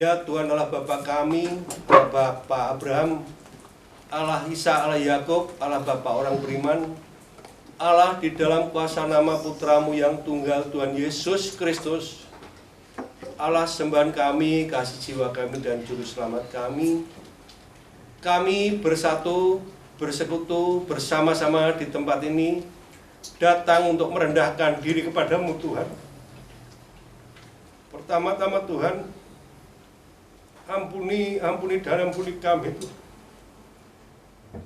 Ya Tuhan Allah Bapa kami, Allah Bapa Abraham, Allah Isa, Allah Yakub, Allah Bapa orang beriman, Allah di dalam kuasa nama Putramu yang tunggal Tuhan Yesus Kristus, Allah sembahan kami, kasih jiwa kami dan juru selamat kami. Kami bersatu, bersekutu, bersama-sama di tempat ini, datang untuk merendahkan diri kepadamu Tuhan. Pertama-tama Tuhan, ampuni dan ampuni kami Tuhan.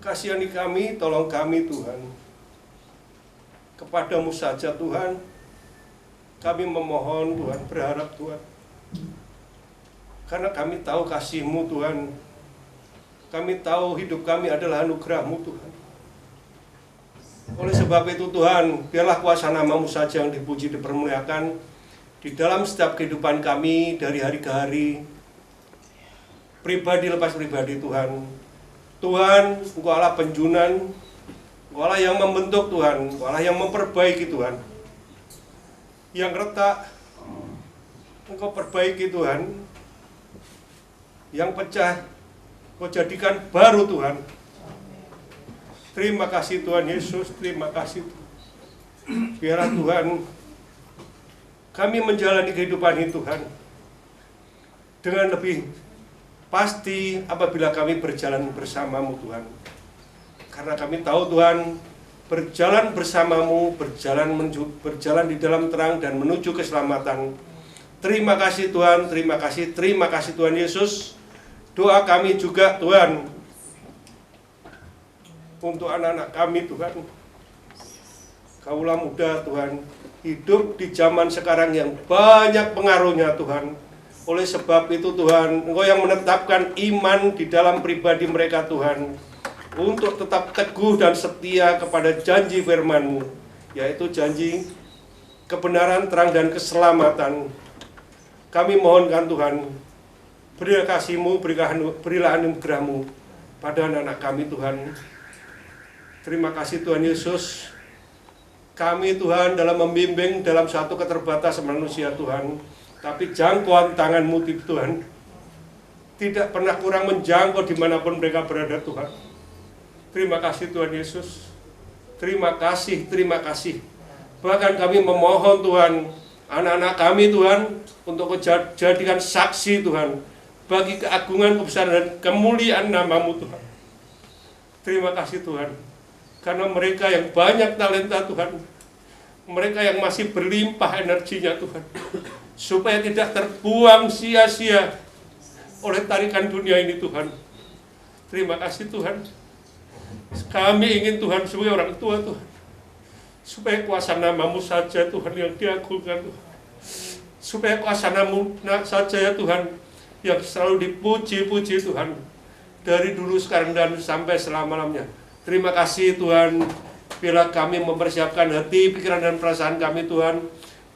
Kasihani kami, tolong kami Tuhan. Kepadamu saja Tuhan, kami memohon Tuhan, berharap Tuhan. Karena kami tahu kasih-Mu Tuhan. Kami tahu hidup kami adalah anugerah-Mu Tuhan. Oleh sebab itu Tuhan, biarlah kuasa nama-Mu saja yang dipuji, dipermuliakan di dalam setiap kehidupan kami dari hari ke hari, pribadi lepas pribadi Tuhan. Tuhan, Engkau Allah penjunan, Engkau Allah yang membentuk Tuhan, Engkau Allah yang memperbaiki Tuhan. Yang retak, Engkau perbaiki Tuhan. Yang pecah, Engkau jadikan baru Tuhan. Terima kasih Tuhan Yesus, terima kasih. Biarlah Tuhan, kami menjalani kehidupan ini Tuhan dengan lebih pasti apabila kami berjalan bersama-Mu Tuhan. Karena kami tahu Tuhan, berjalan bersama-Mu, berjalan di dalam terang dan menuju keselamatan. Terima kasih Tuhan, terima kasih Tuhan Yesus. Doa kami juga Tuhan, untuk anak-anak kami Tuhan. Kaulah muda Tuhan, hidup di zaman sekarang yang banyak pengaruhnya Tuhan. Oleh sebab itu Tuhan, Engkau yang menetapkan iman di dalam pribadi mereka Tuhan, untuk tetap teguh dan setia kepada janji firman-Mu, yaitu janji kebenaran, terang, dan keselamatan. Kami mohonkan Tuhan, berilah kasih-Mu, berilah anugerah-Mu pada anak-anak kami Tuhan. Terima kasih Tuhan Yesus. Kami Tuhan dalam membimbing dalam satu keterbatasan manusia Tuhan, tapi jangkauan tangan-Mu Tuhan tidak pernah kurang menjangkau dimanapun mereka berada Tuhan. Terima kasih Tuhan Yesus. Terima kasih. Bahkan kami memohon Tuhan, anak-anak kami Tuhan, untuk jadikan saksi Tuhan bagi keagungan, kebesaran, dan kemuliaan nama-Mu Tuhan. Terima kasih Tuhan, karena mereka yang banyak talenta Tuhan, mereka yang masih berlimpah energinya Tuhan, supaya tidak terbuang sia-sia oleh tarikan dunia ini Tuhan. Terima kasih Tuhan. Kami ingin Tuhan sebagai orang tua Tuhan, supaya kuasa nama-Mu saja Tuhan yang diagungkan Tuhan. Supaya kuasa nama-Mu saja ya Tuhan yang selalu dipuji-puji Tuhan, dari dulu, sekarang, dan sampai selama-lamanya. Terima kasih Tuhan, bila kami mempersiapkan hati, pikiran, dan perasaan kami Tuhan,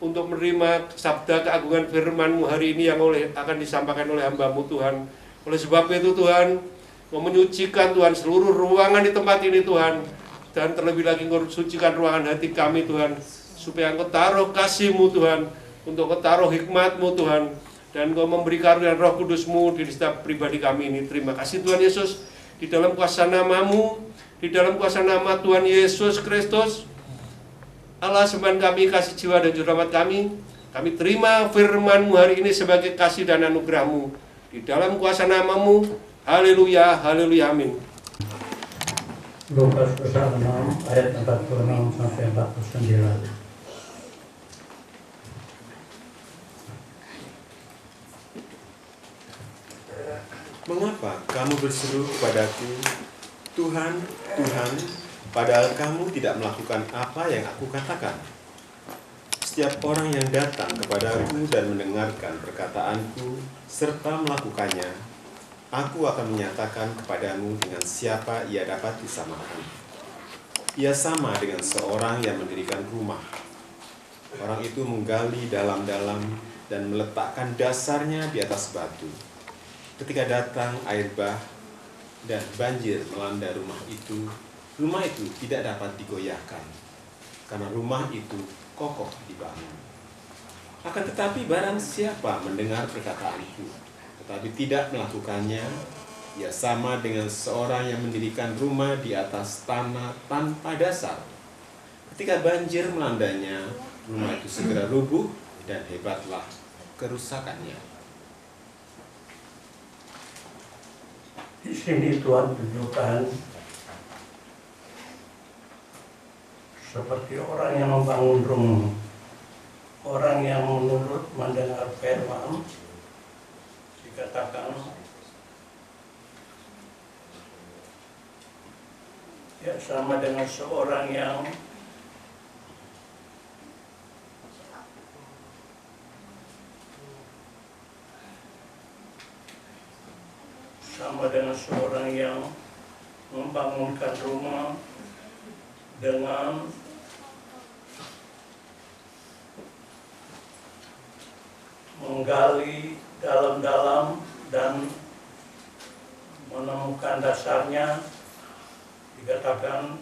untuk menerima sabda keagungan firman-Mu hari ini yang akan disampaikan oleh hamba-Mu Tuhan. Oleh sebab itu Tuhan, mau menyucikan Tuhan seluruh ruangan di tempat ini Tuhan, dan terlebih lagi Engkau sucikan ruangan hati kami Tuhan, supaya Engkau taruh kasih-Mu Tuhan, untuk Engkau taruh hikmat-Mu Tuhan, dan Engkau memberi karunia Roh Kudus-Mu di setiap pribadi kami ini. Terima kasih Tuhan Yesus, di dalam kuasa nama-Mu, di dalam kuasa nama Tuhan Yesus Kristus, Allah sembahan kami, kasih jiwa dan juru selamat kami terima firman-Mu hari ini sebagai kasih dan anugerah-Mu, di dalam kuasa nama-Mu. Haleluya, haleluya, amin. Lukas pasal 6 ayat 46 sampai 49. Mengapa kamu berseru kepadaku, Tuhan, Tuhan, padahal kamu tidak melakukan apa yang aku katakan? Setiap orang yang datang kepadaku dan mendengarkan perkataanku serta melakukannya, aku akan menyatakan kepadamu dengan siapa ia dapat disamakan. Ia sama dengan seorang yang mendirikan rumah. Orang itu menggali dalam-dalam dan meletakkan dasarnya di atas batu. Ketika datang air bah dan banjir melanda rumah itu tidak dapat digoyahkan, karena rumah itu kokoh dibangun. Akan tetapi barang siapa mendengar perkataanku, tetapi tidak melakukannya, ia sama dengan seorang yang mendirikan rumah di atas tanah tanpa dasar. Ketika banjir melandanya, rumah itu segera rubuh dan hebatlah kerusakannya. Di sini Tuhan tunjukkan seperti orang yang membangun rumah, orang yang menurut mendengar firman, dikatakan ya sama dengan seorang yang membangunkan rumah dengan menggali dalam-dalam dan menemukan dasarnya. Dikatakan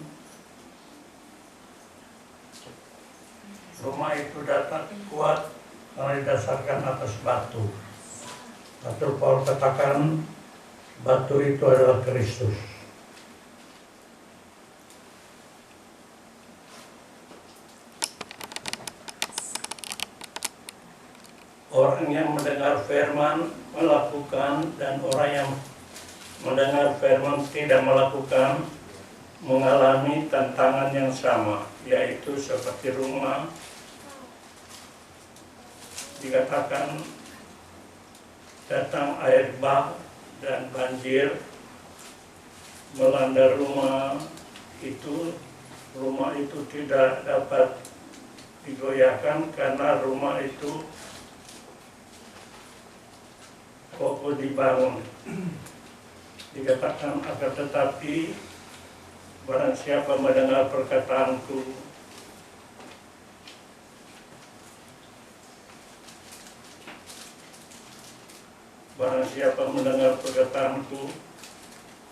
rumah itu datang kuat karena didasarkan atas batu. Rasul Paulus katakan batu itu adalah Kristus. Orang yang mendengar firman melakukan dan orang yang mendengar firman tidak melakukan mengalami tantangan yang sama, yaitu seperti rumah dikatakan datang air bah dan banjir melanda rumah itu tidak dapat digoyahkan karena rumah itu kokoh dibangun. Dikatakan akan tetapi barang siapa mendengar perkataanku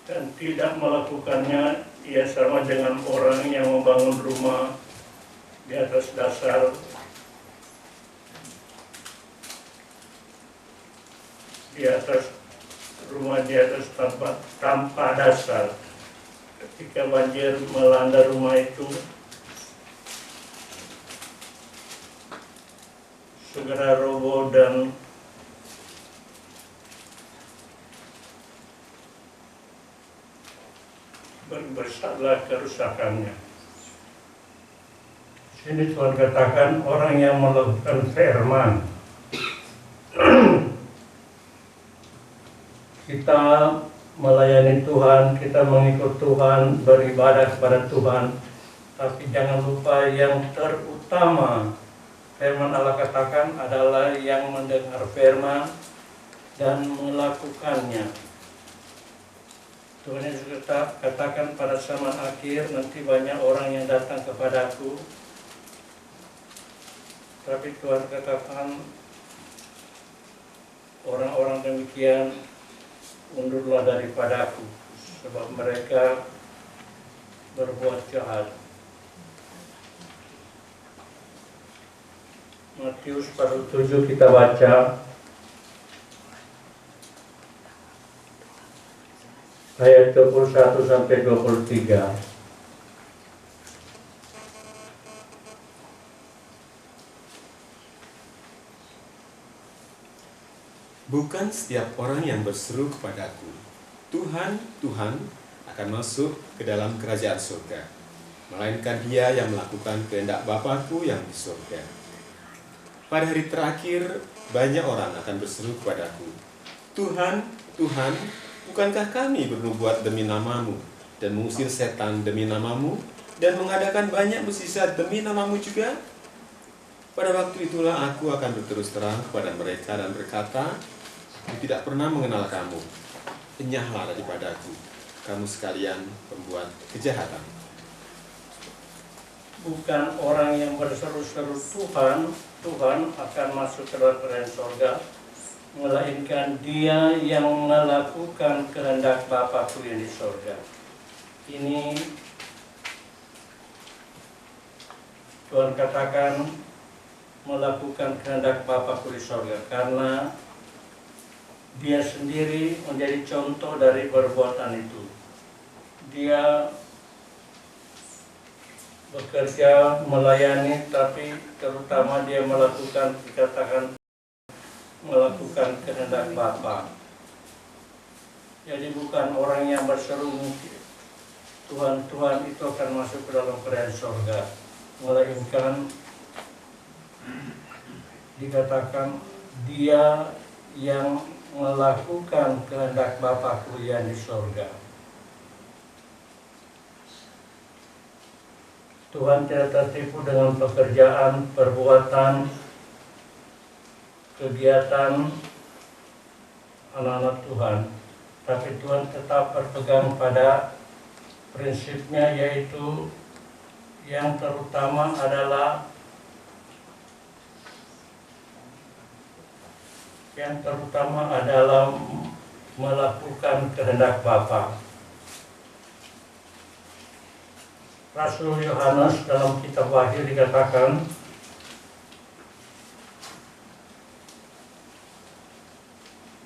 dan tidak melakukannya, ia sama dengan orang yang membangun rumah di atas dasar tanpa dasar. Ketika banjir melanda rumah itu, segera roboh dan besarlah kerusakannya. Sini Tuhan katakan orang yang melakukan firman. Kita melayani Tuhan, kita mengikut Tuhan, beribadah kepada Tuhan, tapi jangan lupa yang terutama firman Allah katakan adalah yang mendengar firman dan melakukannya. Tuhan Yesus katakan pada zaman akhir nanti banyak orang yang datang kepadaku, tapi Tuhan katakan orang-orang demikian undurlah daripadaku, sebab mereka berbuat jahat. Matius pasal 7 kita baca ayat 21 sampai 23. Bukan setiap orang yang berseru kepadaku, Tuhan, Tuhan, akan masuk ke dalam kerajaan surga, melainkan dia yang melakukan kehendak Bapa-Ku yang di surga. Pada hari terakhir, banyak orang akan berseru kepadaku, Tuhan, Tuhan, bukankah kami bernubuat demi namamu, dan mengusir setan demi namamu, dan mengadakan banyak mukjizat demi namamu juga? Pada waktu itulah aku akan berterus terang kepada mereka dan berkata, aku tidak pernah mengenal kamu. Enyahlah daripadaku, kamu sekalian pembuat kejahatan. Bukan orang yang berseru-seru Tuhan, Tuhan akan masuk ke dalam kerajaan surga, melainkan dia yang melakukan kehendak Bapa-Ku yang di surga. Ini Tuhan katakan melakukan kehendak Bapa-Ku di surga, karena dia sendiri menjadi contoh dari perbuatan itu. Dia bekerja, melayani, tapi terutama dia melakukan, dikatakan melakukan kehendak Bapa. Jadi bukan orang yang berseru Tuhan, Tuhan itu akan masuk ke dalam kerajaan surga, melainkan dikatakan dia yang melakukan kehendak Bapakku yang di surga. Tuhan tidak tertipu dengan pekerjaan, perbuatan, kegiatan anak-anak Tuhan. Tapi Tuhan tetap berpegang pada prinsipnya, yaitu yang terutama adalah melakukan kehendak Bapa. Rasul Yohanes dalam kitab Wahyu dikatakan,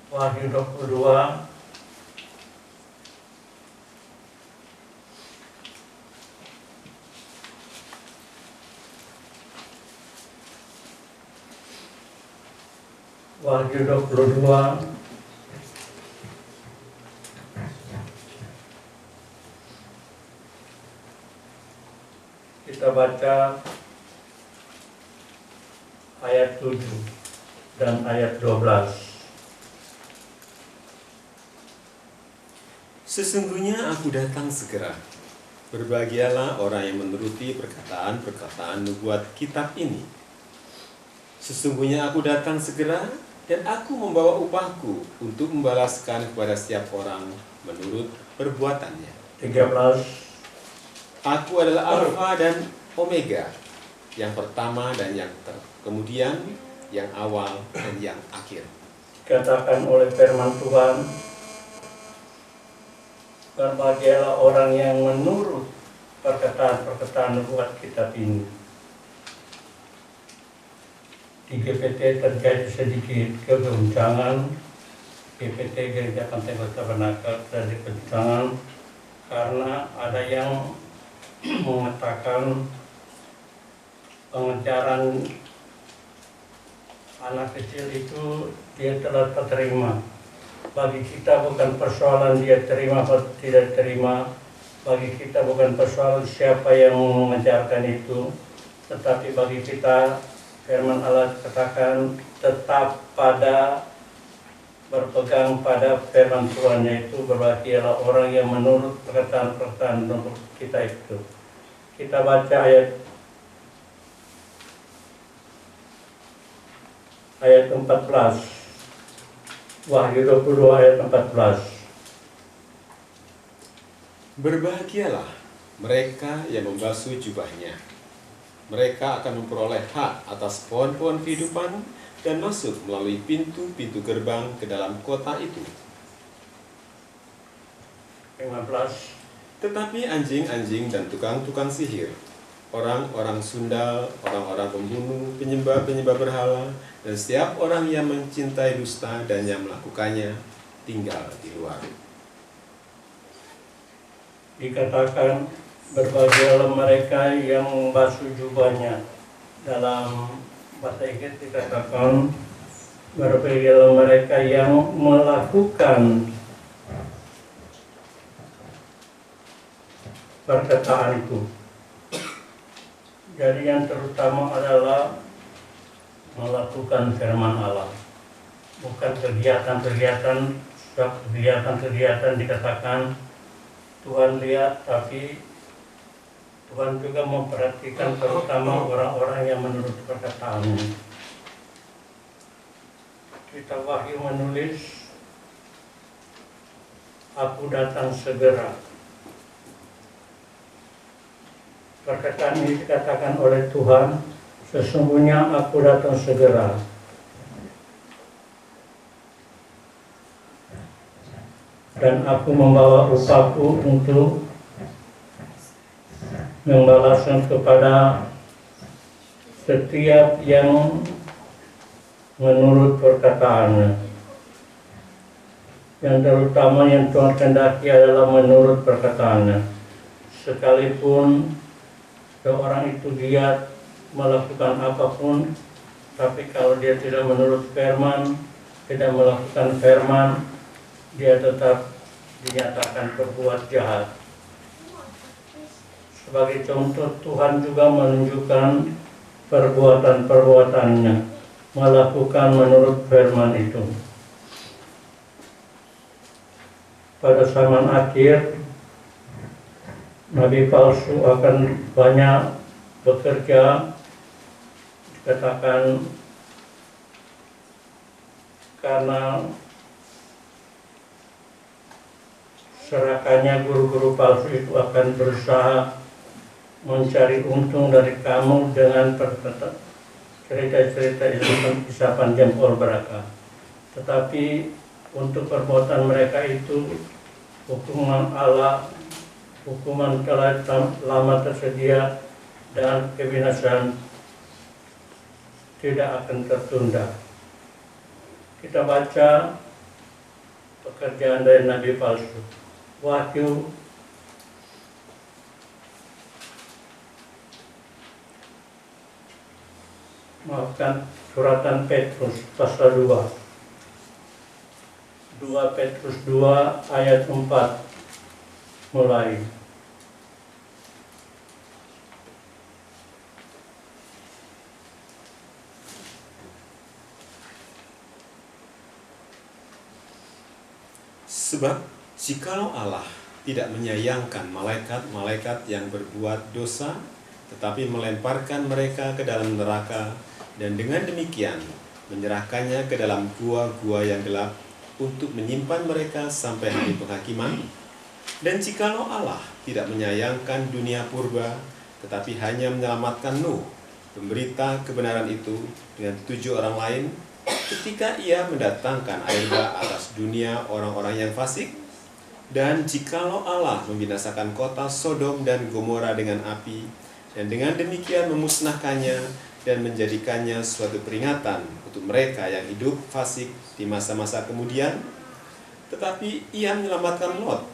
Wahyu 22 Wahyu 22 kita baca ayat 7 dan ayat 12. Sesungguhnya aku datang segera. Berbahagialah orang yang menuruti perkataan-perkataan nubuat kitab ini. Sesungguhnya aku datang segera, dan aku membawa upahku untuk membalaskan kepada setiap orang menurut perbuatannya. 13. Aku adalah Alfa dan Omega, yang pertama dan yang kemudian yang awal dan yang akhir. Dikatakan oleh firman Tuhan, berbahagialah orang yang menurut perkataan-perkataan nubuat kitab ini. Di GPT terjadi sedikit kegoncangan. GPT Gereja Pentekosta Tabernakel terjadi kegoncangan karena ada yang mengatakan pengejaran anak kecil itu dia telah terima. Bagi kita bukan persoalan dia terima atau tidak terima. Bagi kita bukan persoalan siapa yang mengejarkan itu. Tetapi bagi kita, firman Allah katakan tetap pada berpegang pada firman Tuhan, yaitu berbahagialah orang yang menurut perkataan-perkataan untuk kita itu. Kita baca ayat 14. Wahyu 22 ayat 14. Berbahagialah mereka yang membasuh jubahnya. Mereka akan memperoleh hak atas pohon-pohon kehidupan dan masuk melalui pintu-pintu gerbang ke dalam kota itu. 15. Tetapi anjing-anjing dan tukang-tukang sihir, orang-orang sundal, orang-orang pembunuh, penyembah-penyembah berhala, dan setiap orang yang mencintai dusta dan yang melakukannya tinggal di luar. Dikatakan berbahagialah mereka yang membasuh jubahnya. Dalam bahasa Inggris dikatakan berbahagialah mereka yang melakukan perkataan itu. Jadi yang terutama adalah melakukan firman Allah, bukan kegiatan-kegiatan dikatakan Tuhan lihat, tapi Tuhan juga memperhatikan terutama orang-orang yang menurut perkataannya. Kitab Wahyu menulis, aku datang segera. Perkataan ini dikatakan oleh Tuhan, sesungguhnya aku datang segera. Dan aku membawa upahku untuk membalaskan kepada setiap yang menurut perkataannya. yang terutama yang Tuhan kehendaki adalah menurut perkataannya. Sekalipun seorang itu giat melakukan apapun, tapi kalau dia tidak menurut firman, tidak melakukan firman, dia tetap dinyatakan berbuat jahat. Sebagai contoh, Tuhan juga menunjukkan perbuatan-perbuatannya, melakukan menurut firman itu. Pada zaman akhir, nabi palsu akan banyak bekerja, dikatakan karena serakannya guru-guru palsu itu akan berusaha mencari untung dari kamu dengan cerita-cerita isapan jempol belaka. Tetapi untuk perbuatan mereka itu hukuman Allah, hukuman telah lama tersedia, dan kebinasaan tidak akan tertunda. Kita baca pekerjaan dari nabi palsu. Wahyu suratan Petrus pasal 2. 2 Petrus 2 ayat 4 mulai. Sebab jikalau Allah tidak menyayangkan malaikat-malaikat yang berbuat dosa, tetapi melemparkan mereka ke dalam neraka, dan dengan demikian menyerahkannya ke dalam gua-gua yang gelap untuk menyimpan mereka sampai hari penghakiman. Dan jikalau Allah tidak menyayangkan dunia purba, tetapi hanya menyelamatkan Nuh, pemberita kebenaran itu, dengan 7 orang lain, ketika ia mendatangkan air bah atas dunia orang-orang yang fasik. Dan jikalau Allah membinasakan kota Sodom dan Gomora dengan api, dan dengan demikian memusnahkannya dan menjadikannya suatu peringatan untuk mereka yang hidup fasik di masa-masa kemudian, tetapi ia menyelamatkan Lot,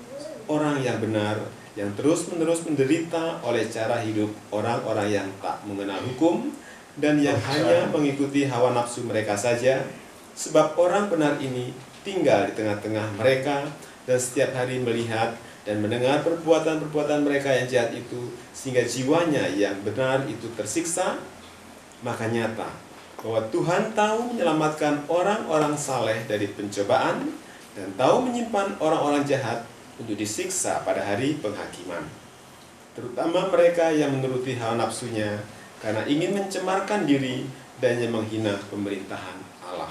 orang yang benar, yang terus-menerus menderita oleh cara hidup orang-orang yang tak mengenal hukum dan yang hanya mengikuti hawa nafsu mereka saja. Sebab orang benar ini tinggal di tengah-tengah mereka dan setiap hari melihat dan mendengar perbuatan-perbuatan mereka yang jahat itu, sehingga jiwanya yang benar itu tersiksa. Maka nyata bahwa Tuhan tahu menyelamatkan orang-orang saleh dari pencobaan dan tahu menyimpan orang-orang jahat untuk disiksa pada hari penghakiman, terutama mereka yang menuruti hawa nafsunya karena ingin mencemarkan diri dan yang menghina pemerintahan Allah.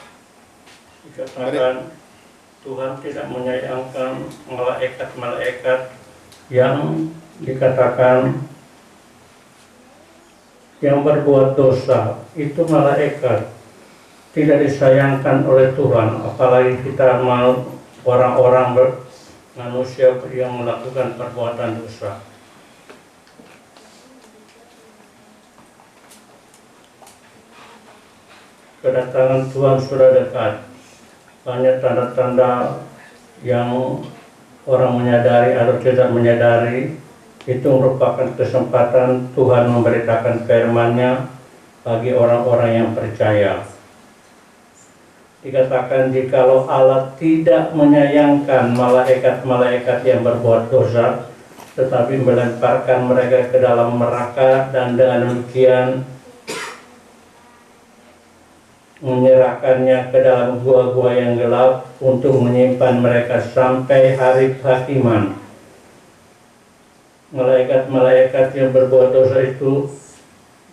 Dikatakan Tuhan tidak menyayangkan malaikat-malaikat yang dikatakan yang berbuat dosa. Itu malaikat tidak disayangkan oleh Tuhan, apalagi kita mau orang-orang manusia yang melakukan perbuatan dosa. Kedatangan Tuhan sudah dekat. Banyak tanda-tanda yang orang menyadari atau tidak menyadari. Itu merupakan kesempatan Tuhan memberitakan firman-Nya bagi orang-orang yang percaya. Dikatakan jikalau Allah tidak menyayangkan malaikat-malaikat yang berbuat dosa, tetapi melemparkan mereka ke dalam neraka, dan dengan demikian menyerahkannya ke dalam gua-gua yang gelap untuk menyimpan mereka sampai hari penghakiman. Malaikat-malaikat yang berbuat dosa itu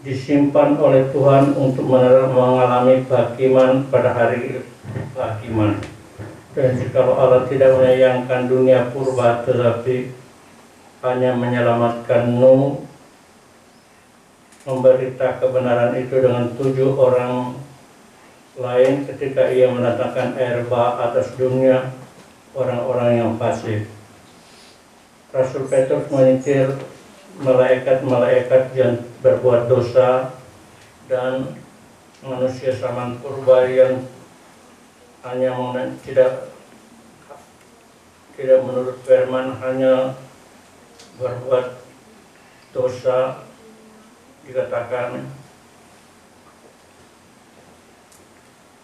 disimpan oleh Tuhan untuk mengalami penghakiman pada hari penghakiman. Dan jikalau Allah tidak menyayangkan dunia purba, tetapi hanya menyelamatkan Nuh, memberita kebenaran itu dengan 7 orang lain ketika ia mendatangkan air bah atas dunia orang-orang yang fasik. Rasul Petrus menyetir malaikat-malaikat yang berbuat dosa dan manusia zaman purba yang hanya tidak tidak menurut firman hanya berbuat dosa, dikatakan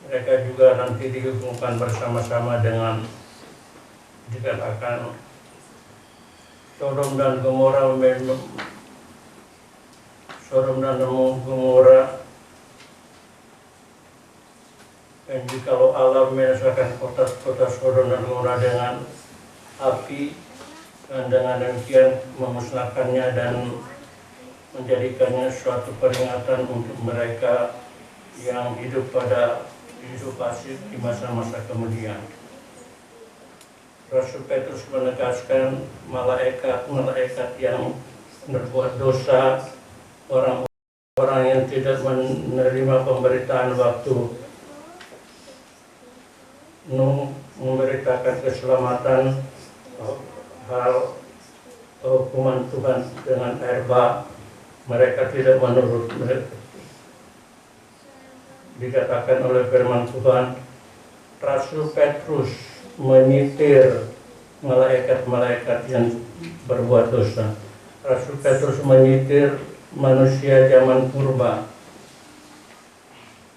mereka juga nanti dihukumkan bersama-sama dengan, dikatakan Sodom dan Gomora dan jikalau Allah menyelesaikan kota Sodom dan Gomora dengan api, dan dengan demikian memusnahkannya dan menjadikannya suatu peringatan untuk mereka yang hidup pasif di masa-masa kemudian. Rasul Petrus menegaskan malaikat yang berbuat dosa, orang-orang yang tidak menerima pemberitaan waktu Nuh memberitakan keselamatan, hal hukuman Tuhan dengan air bah, mereka tidak menurut. Dikatakan oleh firman Tuhan, Rasul Petrus menyitir malaikat-malaikat yang berbuat dosa. Rasul Petrus menyitir manusia zaman purba.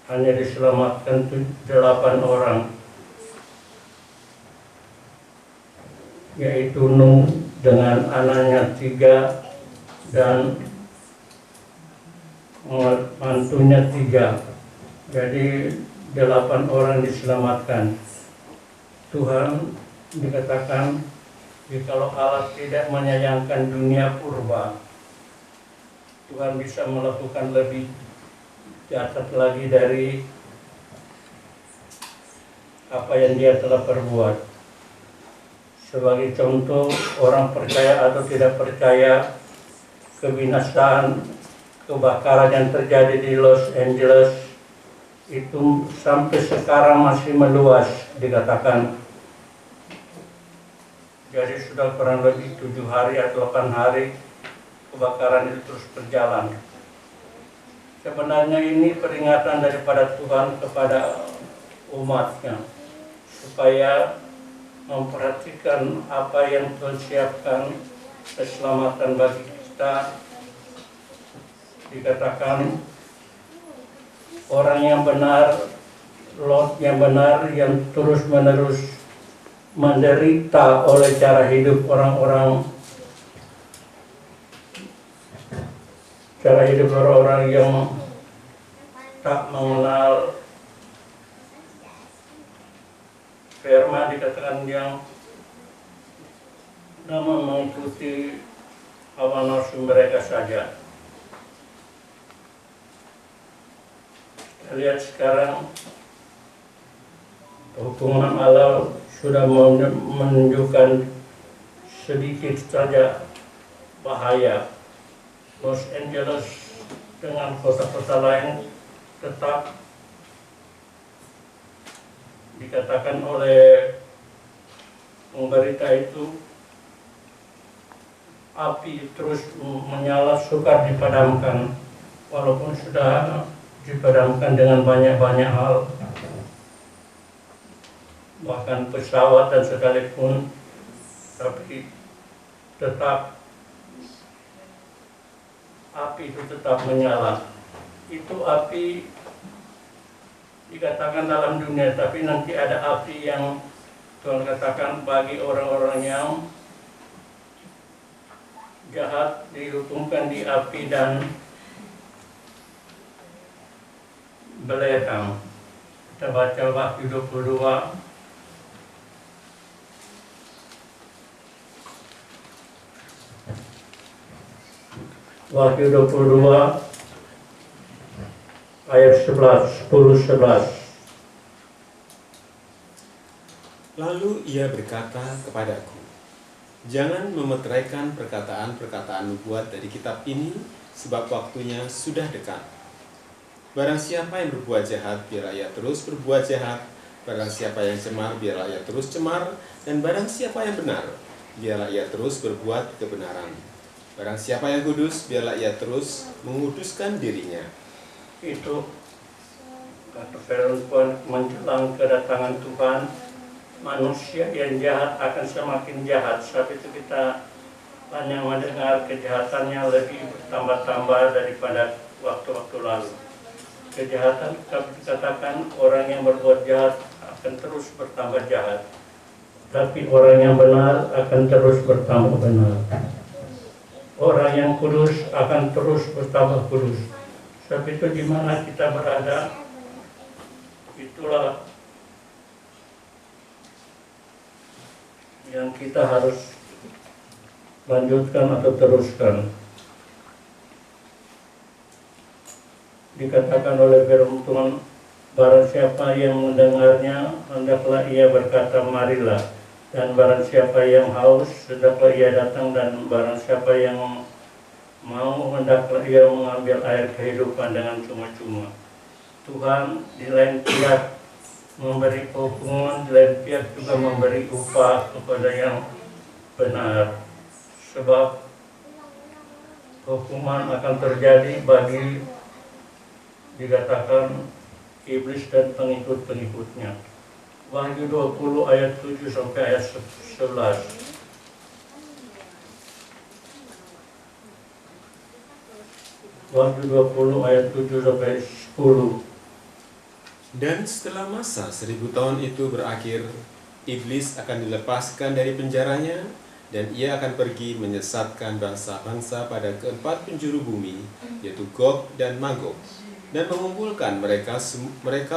Hanya diselamatkan 8 orang, yaitu Nuh dengan anaknya 3 dan mantunya 3. Jadi 8 orang diselamatkan. Tuhan dikatakan, jikalau Allah tidak menyayangkan dunia purba, Tuhan bisa melakukan lebih dahsyat lagi dari apa yang Dia telah perbuat. Sebagai contoh, orang percaya atau tidak percaya, kebinasaan, kebakaran yang terjadi di Los Angeles itu sampai sekarang masih meluas, dikatakan. Jadi sudah kurang lebih 7 hari atau 8 hari kebakaran itu terus berjalan. Sebenarnya ini peringatan daripada Tuhan kepada umatnya, supaya memperhatikan apa yang Tuhan siapkan, keselamatan bagi kita. Dikatakan orang yang benar, Lot yang benar, yang terus-menerus menderita oleh cara hidup orang-orang yang tak mengenal firman, dikatakan yang namun mengikuti hawa nafsu mereka saja. Kita lihat sekarang hukuman Allah sudah menunjukkan sedikit saja bahaya. Los Angeles dengan kota-kota lain tetap dikatakan oleh pemberita itu api terus menyala, sukar dipadamkan, walaupun sudah dipadamkan dengan banyak-banyak hal, bahkan pesawat dan sekalipun, tapi tetap api itu tetap menyala. Itu api dikatakan dalam dunia, tapi nanti ada api yang Tuhan katakan bagi orang-orang yang jahat dihukumkan di api dan belerang. Kita baca Wahyu 22 ayat 10-11. Lalu ia berkata kepadaku, jangan memeteraikan perkataan-perkataan nubuat dari kitab ini, sebab waktunya sudah dekat. Barang siapa yang berbuat jahat, biarlah ia terus berbuat jahat. Barang siapa yang cemar, biarlah ia terus cemar. Dan barang siapa yang benar, biarlah ia terus berbuat kebenaran. Barang siapa yang kudus, biarlah ia terus menguduskan dirinya. Itu kata firman Tuhan menjelang kedatangan Tuhan, manusia yang jahat akan semakin jahat. Sebab itu kita banyak mendengar kejahatannya lebih bertambah-tambah daripada waktu-waktu lalu. Kejahatan dikatakan orang yang berbuat jahat akan terus bertambah jahat, tapi orang yang benar akan terus bertambah benar. Orang yang kudus akan terus bertambah kudus. Sebab itu di mana kita berada, itulah yang kita harus lanjutkan atau teruskan. Dikatakan oleh firman Tuhan, barang siapa yang mendengarnya, hendaklah ia berkata, marilah. Dan barang siapa yang haus, hendaklah ia datang. Dan barang siapa yang mau, hendaklah ia mengambil air kehidupan dengan cuma-cuma. Tuhan di lain pihak memberi hukuman, di lain pihak juga memberi upah kepada yang benar. Sebab hukuman akan terjadi bagi, dikatakan, iblis dan pengikut-pengikutnya. Wahyu 20 ayat 7 sampai ayat 11. Wahyu 20 ayat 7 sampai 10. Dan setelah masa 1000 tahun itu berakhir, iblis akan dilepaskan dari penjaranya, dan ia akan pergi menyesatkan bangsa-bangsa pada keempat penjuru bumi, yaitu Gog dan Magog, dan mengumpulkan mereka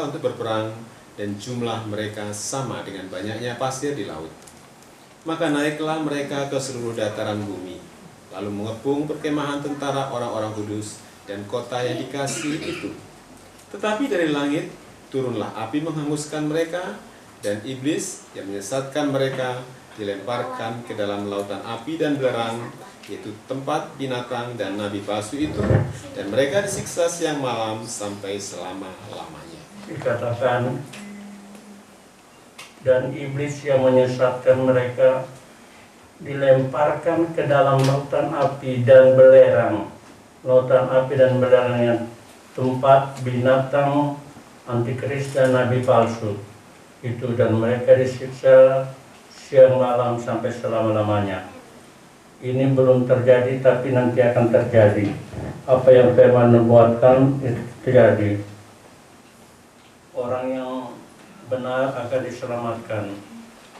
untuk berperang, dan jumlah mereka sama dengan banyaknya pasir di laut. Maka naiklah mereka ke seluruh dataran bumi, lalu mengepung perkemahan tentara orang-orang kudus dan kota yang dikasihi itu. Tetapi dari langit turunlah api menghanguskan mereka, dan iblis yang menyesatkan mereka dilemparkan ke dalam lautan api dan belerang, yaitu tempat binatang dan nabi palsu itu, dan mereka disiksa siang malam sampai selama-lamanya. Dikatakan, dan iblis yang menyesatkan mereka dilemparkan ke dalam lautan api dan belerang. Lautan api dan belerangnya tempat binatang, antikris dan nabi palsu itu, dan mereka disiksa siang malam sampai selama-lamanya. Ini belum terjadi, tapi nanti akan terjadi. Apa yang firman nubuatkan itu terjadi. Orang yang benar akan diselamatkan,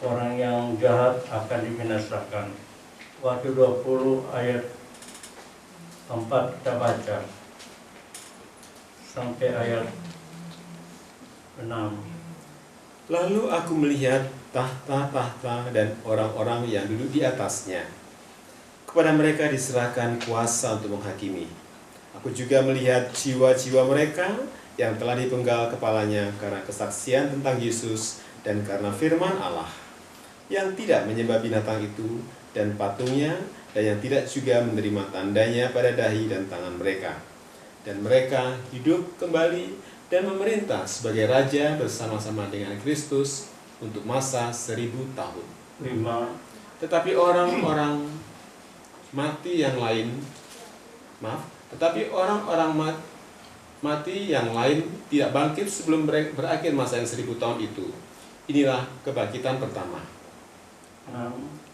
orang yang jahat akan dibinasakan. Wahyu 20 ayat 4 kita baca sampai ayat 6. Lalu aku melihat tahta-tahta dan orang-orang yang duduk di atasnya. Kepada mereka diserahkan kuasa untuk menghakimi. Aku juga melihat jiwa-jiwa mereka yang telah dipenggal kepalanya karena kesaksian tentang Yesus dan karena firman Allah, yang tidak menyembah binatang itu dan patungnya, dan yang tidak juga menerima tandanya pada dahi dan tangan mereka. Dan mereka hidup kembali dan memerintah sebagai raja bersama-sama dengan Kristus untuk masa 1000 tahun. 5. Tetapi orang-orang mati yang lain tidak bangkit sebelum berakhir masa yang 1000 tahun itu. Inilah kebangkitan pertama.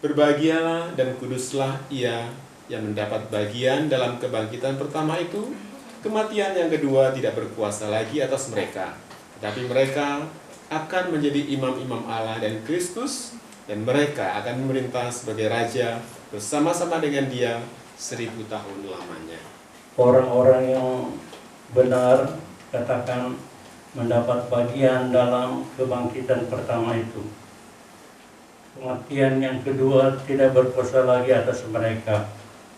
Berbahagialah dan kuduslah ia yang mendapat bagian dalam kebangkitan pertama itu. Kematian yang kedua tidak berkuasa lagi atas mereka, tetapi mereka akan menjadi imam-imam Allah dan Kristus, dan mereka akan memerintah sebagai raja bersama-sama dengan dia 1000 tahun lamanya. Orang-orang yang benar, katakan, mendapat bagian dalam kebangkitan pertama itu. Kematian yang kedua tidak berkuasa lagi atas mereka,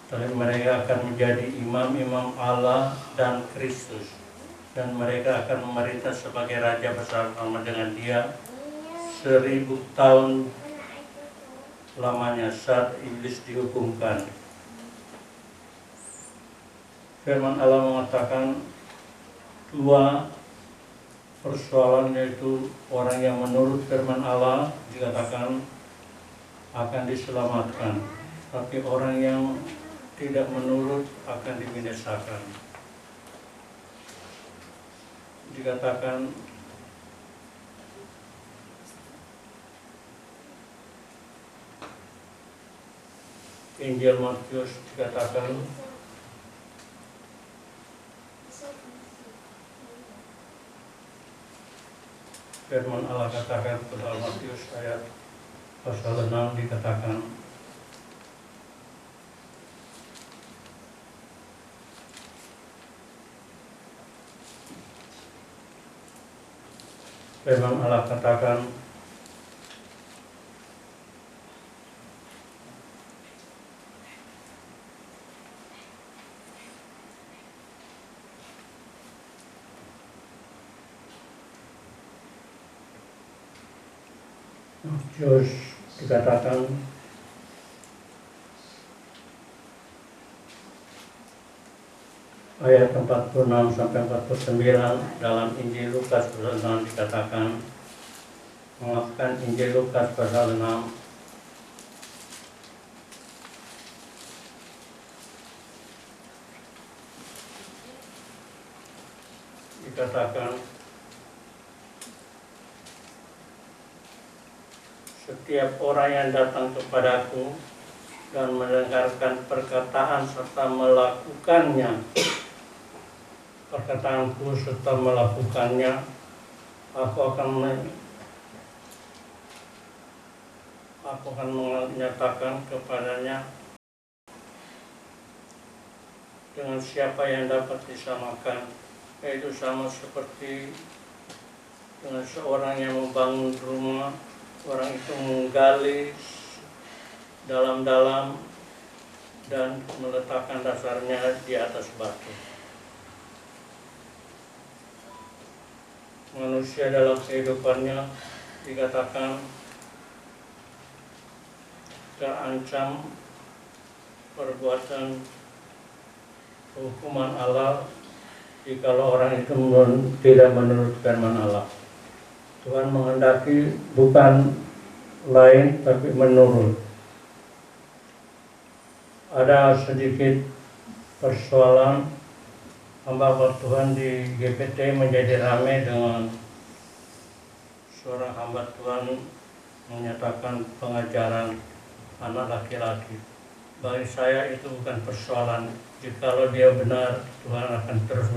tapi mereka akan menjadi imam-imam Allah dan Kristus, dan mereka akan memerintah sebagai raja bersama dengan dia 1000 tahun lamanya saat iblis dihukumkan. Firman Allah mengatakan dua persoalan, yaitu orang yang menurut firman Allah dikatakan akan diselamatkan, tapi orang yang tidak menurut akan dibinasakan. Dikatakan Injil Matius dikatakan firman Allah katakan pada Matius ayat pasal 6 dikatakan, firman Allah katakan, Matius dikatakan ayat 46 sampai 49 dalam Injil Lukas pasal 6 dikatakan, maafkan Injil Lukas pasal 6 dikatakan, setiap orang yang datang kepadaku dan mendengarkan perkataan serta melakukannya, perkataanku serta melakukannya, aku akan menyatakan kepadanya dengan siapa yang dapat disamakan, yaitu sama seperti dengan seorang yang membangun rumah. Orang itu menggali dalam-dalam dan meletakkan dasarnya di atas batu. Manusia dalam kehidupannya dikatakan terancam perbuatan hukuman Allah jikalau orang itu tidak menurut firman Allah. Tuhan menghendaki bukan lain tapi menurut. Ada sedikit persoalan hamba Tuhan di GPT menjadi ramai dengan seorang hamba Tuhan menyatakan pengajaran anak laki-laki. Bagi saya itu bukan persoalan. Jikalau dia benar, Tuhan akan terus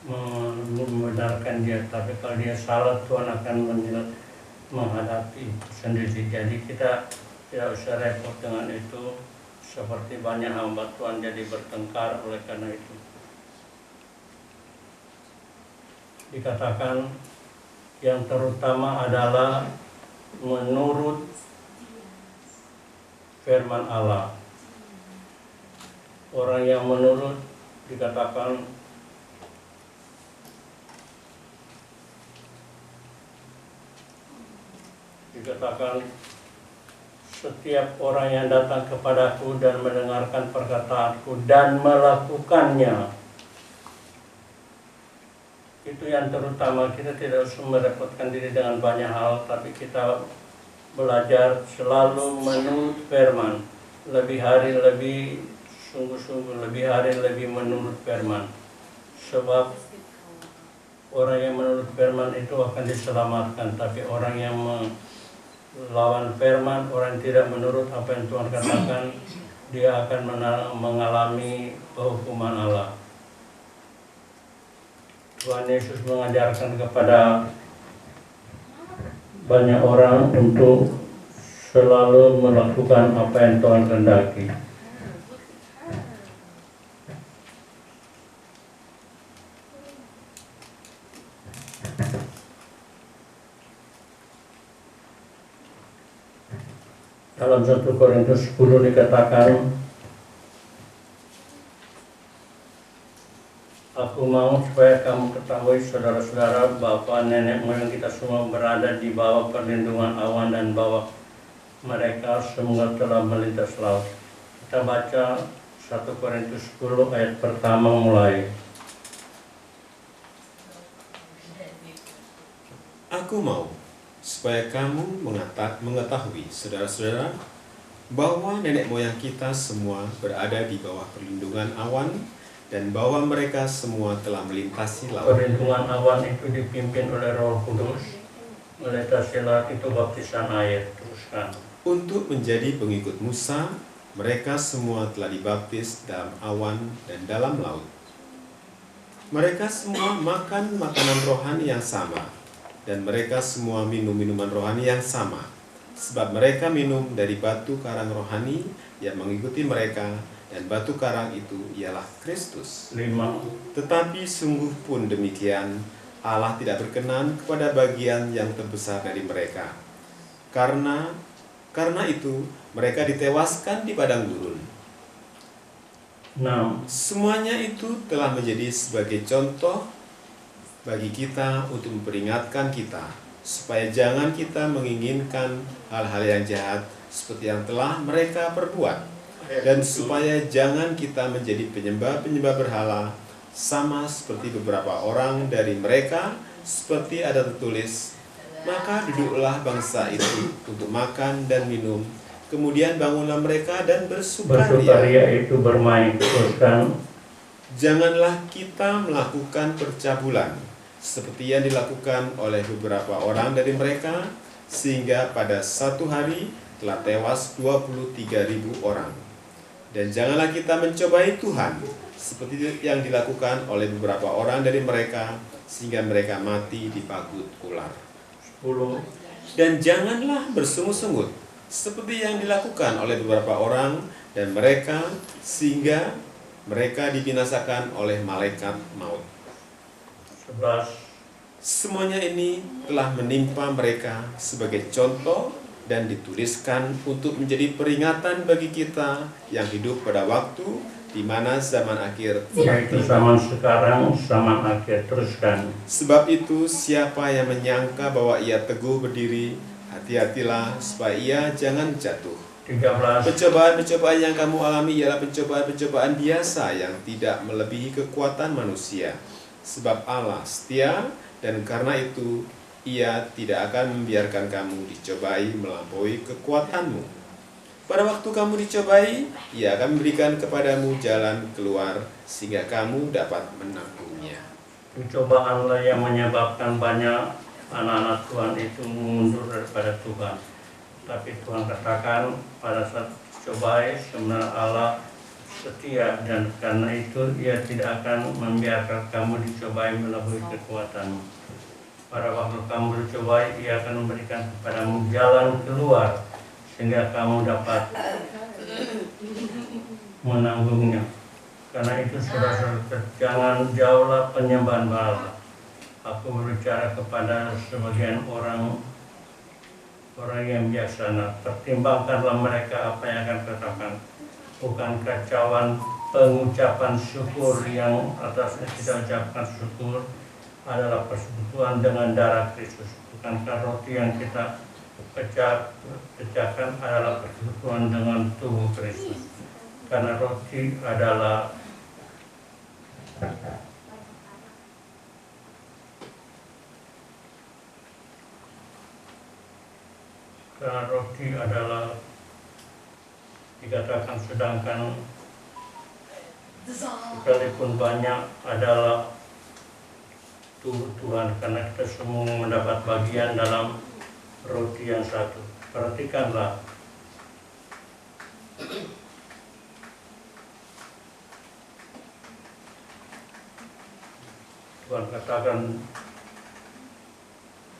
membenarkan dia, tapi kalau dia salah, Tuhan akan menghadapi sendiri. Jadi kita tidak usah repot dengan itu, seperti banyak hamba Tuhan jadi bertengkar oleh karena itu. Dikatakan yang terutama adalah menurut firman Allah. Orang yang menurut dikatakan setiap orang yang datang kepadaku dan mendengarkan perkataanku dan melakukannya. Itu yang terutama. Kita tidak usah merepotkan diri dengan banyak hal, tapi kita belajar selalu menurut firman. Lebih hari lebih sungguh-sungguh, lebih hari lebih menurut firman. Sebab orang yang menurut firman itu akan diselamatkan, tapi orang yang lawan firman, orang yang tidak menurut apa yang Tuhan katakan, dia akan mengalami hukuman Allah. Tuhan Yesus mengajarkan kepada banyak orang untuk selalu melakukan apa yang Tuhan kehendaki. Dalam 1 Korintus 10 dikatakan, aku mau supaya kamu ketahui saudara-saudara bahwa nenek moyang kita semua berada di bawah perlindungan awan dan bahwa mereka semua telah melintas laut. Kita baca 1 Korintus 10 ayat pertama mulai. Aku mau supaya kamu mengetahui, saudara-saudara, bahwa nenek moyang kita semua berada di bawah perlindungan awan dan bahwa mereka semua telah melintasi laut. Perlindungan awan itu dipimpin oleh Roh Kudus, melintasi laut itu baptisan air. Teruskan. Untuk menjadi pengikut Musa mereka semua telah dibaptis dalam awan dan dalam laut. Mereka semua makan makanan rohani yang sama, dan mereka semua minum minuman rohani yang sama, sebab mereka minum dari batu karang rohani yang mengikuti mereka, dan batu karang itu ialah Kristus. 5. Tetapi sungguh pun demikian, Allah tidak berkenan kepada bagian yang terbesar dari mereka. Karena itu mereka ditewaskan di padang gurun. 6. Semuanya itu telah menjadi sebagai contoh bagi kita untuk memperingatkan kita, supaya jangan kita menginginkan hal-hal yang jahat seperti yang telah mereka perbuat, dan supaya jangan kita menjadi penyembah-penyembah berhala, sama seperti beberapa orang dari mereka, seperti ada tertulis, maka duduklah bangsa itu untuk makan dan minum, kemudian bangunlah mereka dan bersukaria. Bersukaria itu bermain. Teruskan. Janganlah kita melakukan percabulan, seperti yang dilakukan oleh beberapa orang dari mereka, sehingga pada satu hari telah tewas 23.000 orang. Dan janganlah kita mencobai Tuhan, seperti yang dilakukan oleh beberapa orang dari mereka, sehingga mereka mati dipagut ular. 10. Dan janganlah bersungut-sungut, seperti yang dilakukan oleh beberapa orang dan mereka, sehingga mereka dibinasakan oleh malaikat maut. 11. Semuanya ini telah menimpa mereka sebagai contoh dan dituliskan untuk menjadi peringatan bagi kita yang hidup pada waktu di mana zaman akhir Yaitu zaman sekarang, zaman akhir. Teruskan. Sebab itu siapa yang menyangka bahwa ia teguh berdiri, hati-hatilah supaya ia jangan jatuh. 13. Pencobaan-pencobaan yang kamu alami ialah pencobaan-pencobaan biasa yang tidak melebihi kekuatan manusia. Sebab Allah setia, dan karena itu Ia tidak akan membiarkan kamu dicobai melampaui kekuatanmu. Pada waktu kamu dicobai, Ia akan memberikan kepadamu jalan keluar sehingga kamu dapat menanggungnya. Pencobaanlah yang menyebabkan banyak anak-anak Tuhan itu mundur daripada Tuhan. Tapi Tuhan katakan pada saat cobai sebenarnya Allah setia, dan karena itu Ia tidak akan membiarkan kamu dicobai melampaui kekuatanmu. Pada waktu kamu dicobai, Ia akan memberikan kepadamu jalan keluar sehingga kamu dapat menanggungnya. Karena itu saudara-saudara, jangan jauhlah penyembahan berhala. Aku berbicara kepada sebagian orang yang bijaksana. Pertimbangkanlah mereka apa yang akan katakan. Bukan kacauan pengucapan syukur yang atasnya kita ucapkan syukur adalah persekutuan dengan darah Kristus. Bukankah roti yang kita pecahkan adalah persekutuan dengan tubuh Kristus. Karena roti adalah dikatakan sedangkan sekalipun banyak adalah tubuh Tuhan, karena kita semua mendapat bagian dalam roti yang satu. Perhatikanlah, Tuhan katakan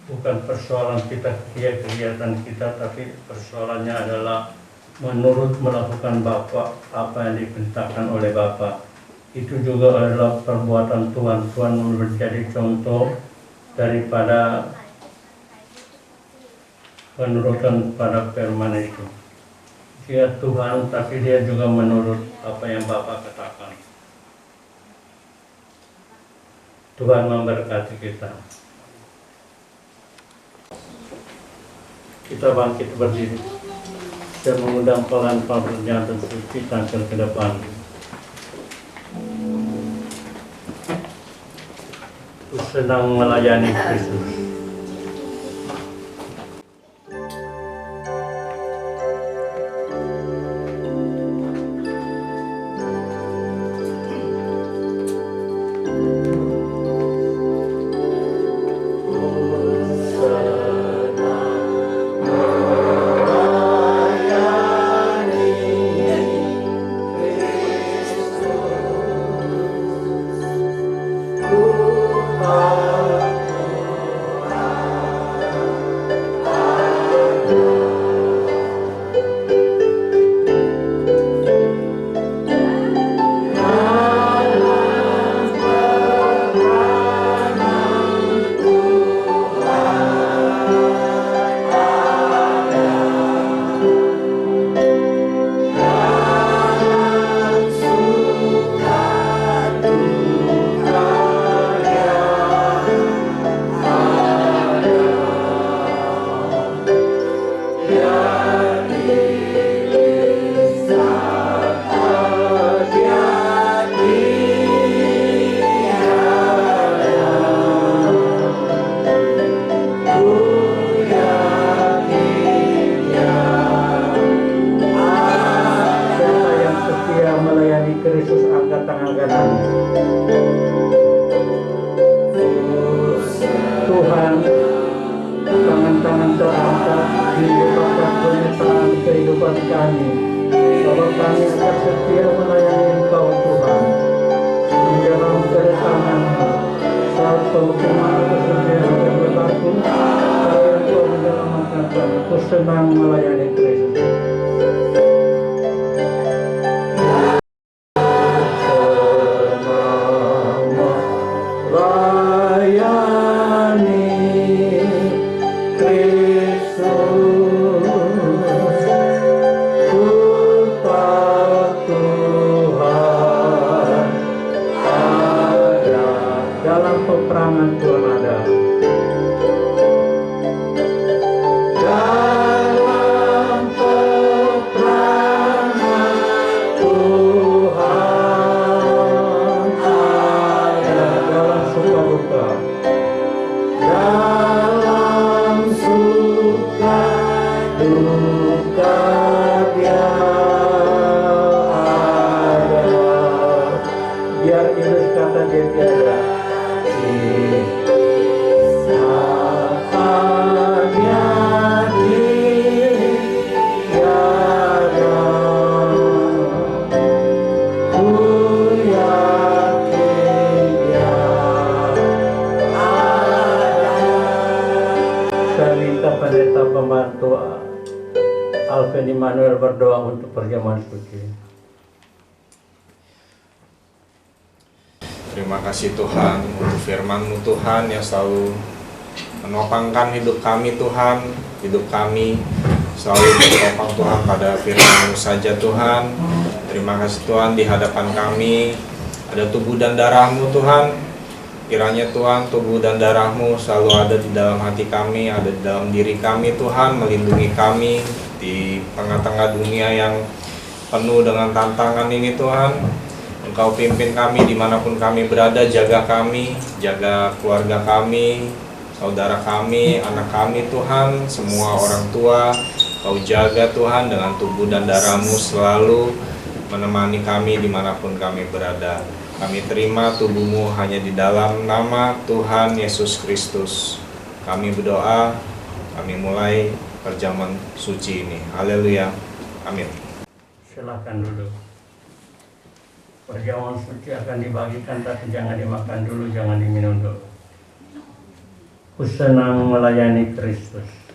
bukan persoalan kita kegiatan kita, tapi persoalannya adalah menurut melakukan Bapa apa yang diperintahkan oleh Bapa. Itu juga adalah perbuatan Tuhan. Tuhan menjadi contoh daripada penurutan pada firman itu. Dia Tuhan, tapi dia juga menurut apa yang Bapa katakan. Tuhan memberkati kita. Kita bangkit berdiri dan mengundang pelan-pelan pernyataan suci tampil ke depan. Aku senang melayani Kristus. kami, kalau kami akan setia melayani Engkau Tuhan, menjelang kedatangan-Mu, saat penghukuman kesucian akan berlaku, tapi Engkau menyelamatkan kami. Aku senang melayani Kristus. Dalam peperangan Tuhan ada. Dalam peperangan Tuhan ada. Dalam suka duka. Dalam suka duka Dia ada. Biar iblis kata dia tiada. Saya minta pendeta pembantu Alvin Immanuel berdoa untuk perjamuan suci. Terima kasih Tuhan untuk firman-Mu Tuhan yang selalu menopangkan hidup kami Tuhan. Hidup kami selalu ditopang Tuhan pada firman-Mu saja Tuhan. Terima kasih Tuhan di hadapan kami ada tubuh dan darah-Mu Tuhan. Kiranya Tuhan tubuh dan darah-Mu selalu ada di dalam hati kami, ada di dalam diri kami Tuhan, melindungi kami di tengah-tengah dunia yang penuh dengan tantangan ini Tuhan. Engkau pimpin kami dimanapun kami berada, jaga kami, jaga keluarga kami, saudara kami, anak kami Tuhan, semua orang tua. Kau jaga Tuhan dengan tubuh dan darah-Mu selalu menemani kami dimanapun kami berada. Kami terima tubuh-Mu hanya di dalam nama Tuhan Yesus Kristus. Kami berdoa, kami mulai perjamuan suci ini. Haleluya, amin. Silakan duduk. Perjamuan suci akan dibagikan, tapi jangan dimakan dulu, jangan diminum dulu. Ku senang melayani Kristus.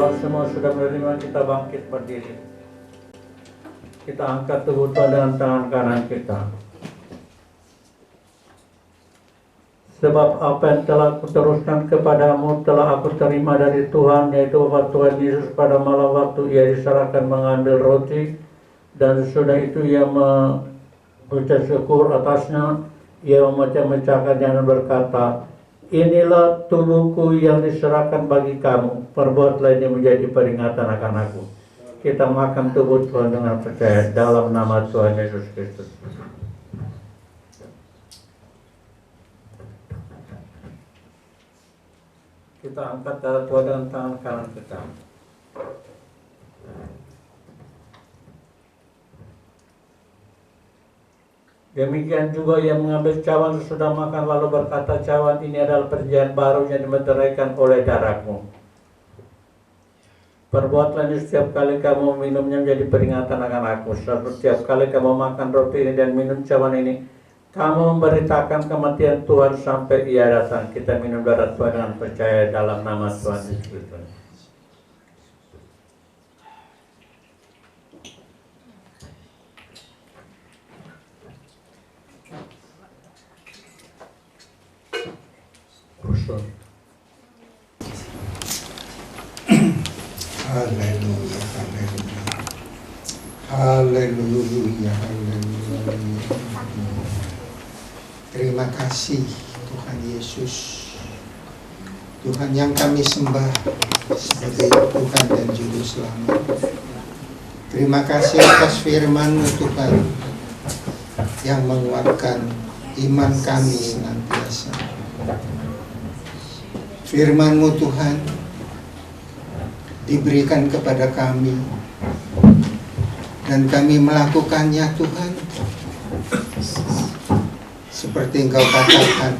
Kalau semua sudah menerima, kita bangkit berdiri. Kita angkat tubuh Tuhan dengan tangan kanan kita. Sebab apa yang telah kuteruskan kepadamu telah aku terima dari Tuhan, yaitu bahwa Tuhan Yesus pada malam waktu ia diserahkan mengambil roti, dan sesudah itu ia mengucap syukur atasnya, ia memecah-mecahkan dan berkata, inilah tubuhku yang diserahkan bagi kamu, perbuatlah ini menjadi peringatan akan aku. Kita makan tubuh Tuhan dengan percaya dalam nama Tuhan Yesus Kristus. Kita angkat darah Tuhan dengan tangan kanan kita. Demikian juga ia mengambil cawan sesudah makan lalu berkata, cawan ini adalah perjanjian baru yang dimeteraikan oleh darahku. Perbuatlah ini setiap kali kamu minumnya menjadi peringatan akan aku. Setiap kali kamu makan roti ini dan minum cawan ini, kamu memberitakan kematian Tuhan sampai ia datang. Kita minum darah Tuhan dengan percaya dalam nama Tuhan Yesus Kristus. Haleluya, haleluya, haleluya, haleluya. Terima kasih Tuhan Yesus, Tuhan yang kami sembah sebagai Tuhan dan Juru Selamat. Terima kasih atas firman-Mu Tuhan yang menguatkan iman kami senantiasa. Firman-Mu Tuhan diberikan kepada kami dan kami melakukannya Tuhan, seperti Engkau katakan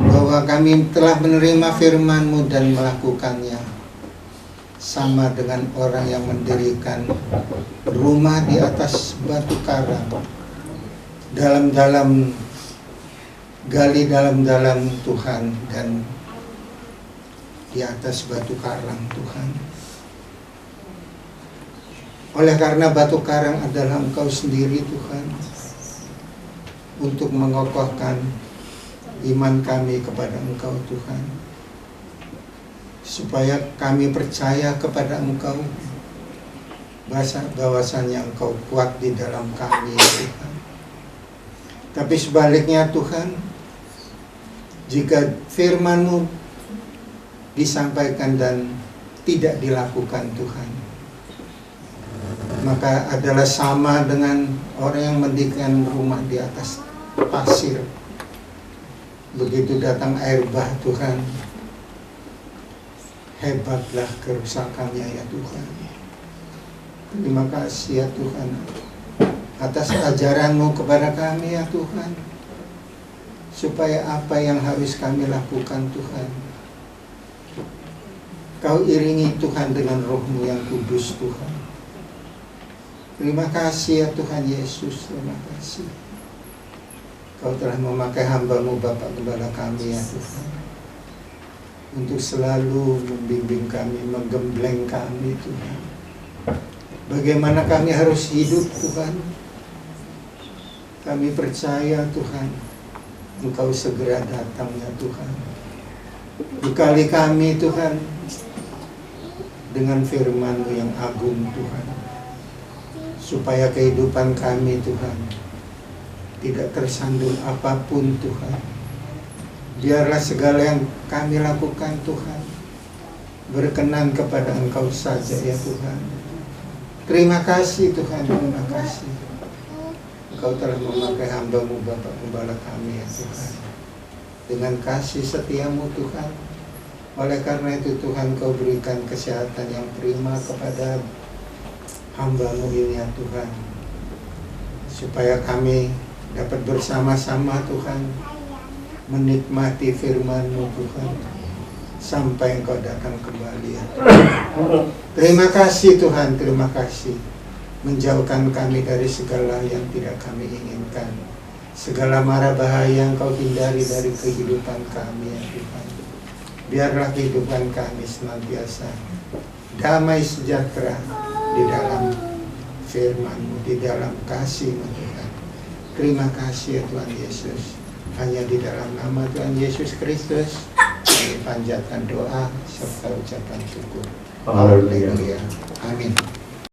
bahwa kami telah menerima firman-Mu dan melakukannya, sama dengan orang yang mendirikan rumah di atas batu karang, dalam-dalam gali dalam-dalam Tuhan, dan di atas batu karang Tuhan. Oleh karena batu karang adalah Engkau sendiri Tuhan, untuk mengokohkan iman kami kepada Engkau Tuhan, supaya kami percaya kepada Engkau, bahwasanya Engkau kuat di dalam kami Tuhan. Tapi sebaliknya Tuhan, jika firman-Mu disampaikan dan tidak dilakukan Tuhan, maka adalah sama dengan orang yang mendirikan rumah di atas pasir. Begitu datang air bah Tuhan, hebatlah kerusakannya ya Tuhan. Terima kasih ya Tuhan atas ajaran-Mu kepada kami ya Tuhan, supaya apa yang harus kami lakukan Tuhan, Kau iringi Tuhan dengan Roh-Mu yang kudus Tuhan. Terima kasih ya Tuhan Yesus, terima kasih. Kau telah memakai hamba-Mu Bapak Gembala kami ya Tuhan, untuk selalu membimbing kami, menggembleng kami Tuhan. Bagaimana kami harus hidup Tuhan. Kami percaya Tuhan, Engkau segera datang ya Tuhan. Bekali kami Tuhan dengan firman-Mu yang agung Tuhan, supaya kehidupan kami Tuhan tidak tersandung apapun Tuhan. Biarlah segala yang kami lakukan Tuhan berkenan kepada Engkau saja ya Tuhan. Terima kasih Tuhan, terima kasih. Engkau telah memakai hamba-Mu Bapak Gembala kami ya Tuhan, dengan kasih setia-Mu Tuhan. Oleh karena itu Tuhan, Kau berikan kesehatan yang prima kepada hamba-Mu ini ya Tuhan, supaya kami dapat bersama-sama Tuhan menikmati firman-Mu Tuhan sampai Engkau datang kembali ya Tuhan. Terima kasih Tuhan, terima kasih. Menjauhkan kami dari segala yang tidak kami inginkan, segala mara bahaya Engkau hindari dari kehidupan kami ya Tuhan. Biarlah kehidupan kami senantiasa damai sejahtera di dalam firman-Mu, di dalam kasih-Mu Tuhan. Terima kasih ya Tuhan Yesus. Hanya di dalam nama Tuhan Yesus Kristus kami panjatkan doa serta ucapan syukur. Haleluya. Amin.